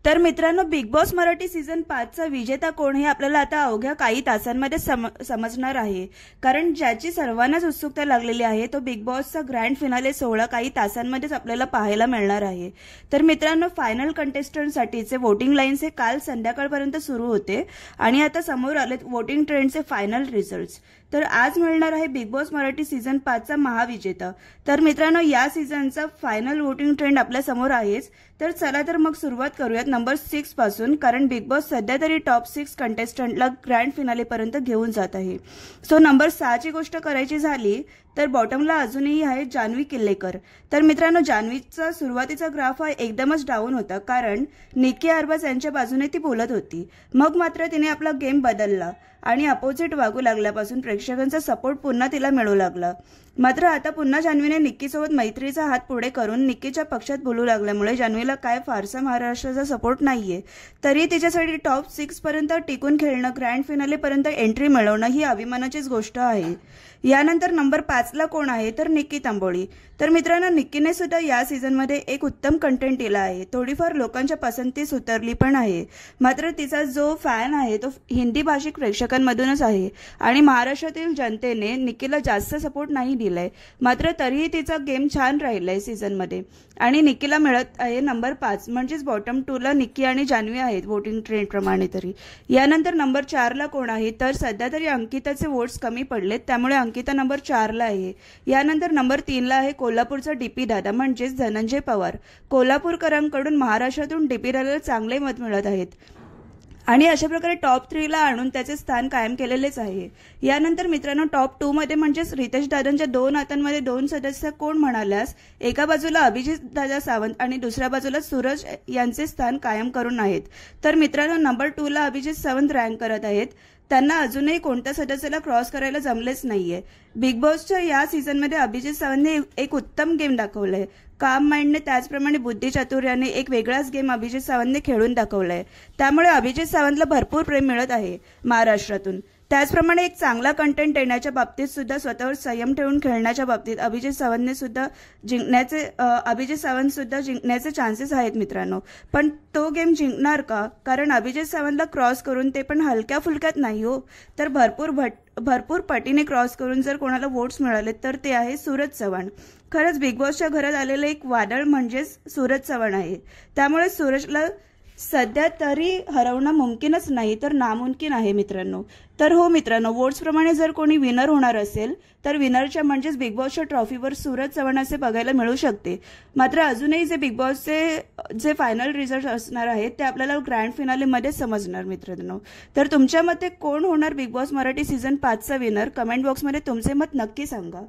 तर मित्रांनो, big boss Marathi season 5 चा विजेता कोण हे आपल्याला आता अवघ्या काही तासांमध्ये समजणार आहे. कारण ज्याची सर्वांनाच उत्सुकता लागलेली आहे तो बिग बॉसचा ग्रँड फिनाले सोहळा काही तासांमध्येच आपल्याला पाहायला मिळणार आहे. तर मित्रांनो, फायनल कंटेस्टंटसाठीचे वोटिंग लाईन्स हे काल संध्याकाळपर्यंत सुरू होते आणि आता समोर आलेत वोटिंग ट्रेंडचे फायनल रिझल्ट्स. तर आज मिळणार आहे बिग बॉस मराठी सीझन 5 चा महाविजेता. तर मित्रांनो, या सीझनचा फायनल वोटिंग ट्रेंड आपल्या समोर आहेच. तर चला तर मग सुरुवात करूयात नंबर 6 पासून, कारण बिग बॉस सध्या तरी टॉप 6 कंटेस्टंटला ग्रँड फिनाले पर्यंत घेऊन जात आहे. सो नंबर 6 ची गोष्ट करायची झाली तर बॉटमला अजूनही आहे जान्हवी किल्लेकर. तर मित्रांनो, जान्हवीचा सुरुवातीचा ग्राफ हा एकदमच डाऊन होता, कारण निकी अरबाज यांच्या बाजूने ती बोलत होती. मग मात्र तिने आपला गेम बदलला आणि अपोजिट वागू लागल्यापासून प्रेक्षकांचा सपोर्ट पुन्हा तिला मिळू लागला. मात्र आता पुन्हा जान्हवीने निक्कीसोबत मैत्रीचा हात पुढे करून निक्कीच्या पक्षात बोलू लागल्यामुळे जान्हवीला काय फारसा महाराष्ट्राचा सपोर्ट नाहीये. तरी तिच्यासाठी टॉप 6 पर्यंत टिकून खेळणं, ग्रँड फिनाले पर्यंत एंट्री मिळवणं ही अभिमानाचीच गोष्ट आहे. यानंतर नंबर 5 ला कोण आहे तर निक्की तांबोळी. तर मित्रांनो, निक्कीने सुद्धा या सीझनमध्ये एक उत्तम कंटेंट दिला आहे. थोडीफार लोकांच्या पसंतीस उतरली पण आहे. मात्र तिचा जो फॅन आहे तो हिंदी भाषिक प्रेक्षकांमधूनच आहे आणि महाराष्ट्रातील जनतेने निक्कीला जास्त सपोर्ट नाही दिलाय. मात्र तरीही तिचा गेम छान राहिलाय सीझनमध्ये आणि निक्कीला मिळत आहे नंबर 5, म्हणजेच बॉटम 2 ला निक्की आणि जान्हवी आहेत वोटिंग ट्रेंड प्रमाणे. तरी यानंतर नंबर 4 ला कोण आहे तर सध्या तरी अंकिताचे वोट्स कमी पडलेत, त्यामुळे अंकिता नंबर 4 ला आहे. यानंतर नंबर 3 ला आहे कोल्हापूरचा डीपी दादा, म्हणजेच धनंजय पवार. कोल्हापूरकरांकडून महाराष्ट्रातून डीपी दादाला चांगले मत मिळत आहेत आणि अशा प्रकारे टॉप 3 ला आणून त्याचे स्थान कायम केलेलेच आहे. यानंतर मित्रांनो, टॉप 2 मध्ये म्हणजेच रितेश दादांच्या 2 हातांमध्ये 2 सदस्य कोण म्हणाल्यास एका बाजूला अभिजित दादा सावंत आणि दुसऱ्या बाजूला सूरज यांचे स्थान कायम करून आहेत. तर मित्रांनो, नंबर 2 ला अभिजित सावंत रँक करत आहेत. त्यांना अजूनही कोणत्या सदस्याला क्रॉस करायला जमलेच नाहीये. बिग बॉसच्या या सीझनमध्ये अभिजित सावंतने एक उत्तम गेम दाखवलाय. काम माइंडने त्याचप्रमाणे बुद्धिचातुर्याने एक वेगळाच गेम अभिजित सावंतने खेळून दाखवलाय. त्यामुळे अभिजित सावंतला भरपूर प्रेम मिळत आहे महाराष्ट्रातून. त्याचप्रमाणे एक चांगला कंटेंट देण्याच्या बाबतीत सुद्धा स्वतःवर संयम ठेवून खेळण्याच्या बाबतीत अभिजित सावंत सुद्धा जिंकण्याचे चान्सेस आहेत मित्रांनो. पण तो गेम जिंकणार का? कारण अभिजित सावंतला क्रॉस करून, ते पण हलक्या फुलक्यात नाही हो, तर भरपूर पटीने क्रॉस करून जर कोणाला वोट्स मिळाले तर ते आहे सूरज चव्हाण. खरंच बिग बॉसच्या घरात आलेलं एक वादळ म्हणजेच सूरज चव्हाण आहे. त्यामुळे सूरजला सध्या तरी हरवणं मुमकिनच नाही तर नामुमकिन आहे मित्रांनो. तर हो मित्रांनो, वोट्स प्रमाणे जर कोणी विनर होणार असेल तर विनरच्या म्हणजेच बिग बॉसच्या ट्रॉफीवर सूरज चव्हाण असे बघायला मिळू शकते. मात्र अजूनही जे बिग बॉसचे जे फायनल रिझल्ट असणार आहेत ते आपल्याला ग्रँड फिनालेमध्ये समजणार मित्रांनो. तर तुमच्या मते कोण होणार बिग बॉस मराठी सीझन 5 चा विनर? कमेंट बॉक्समध्ये तुमचे मत नक्की सांगा.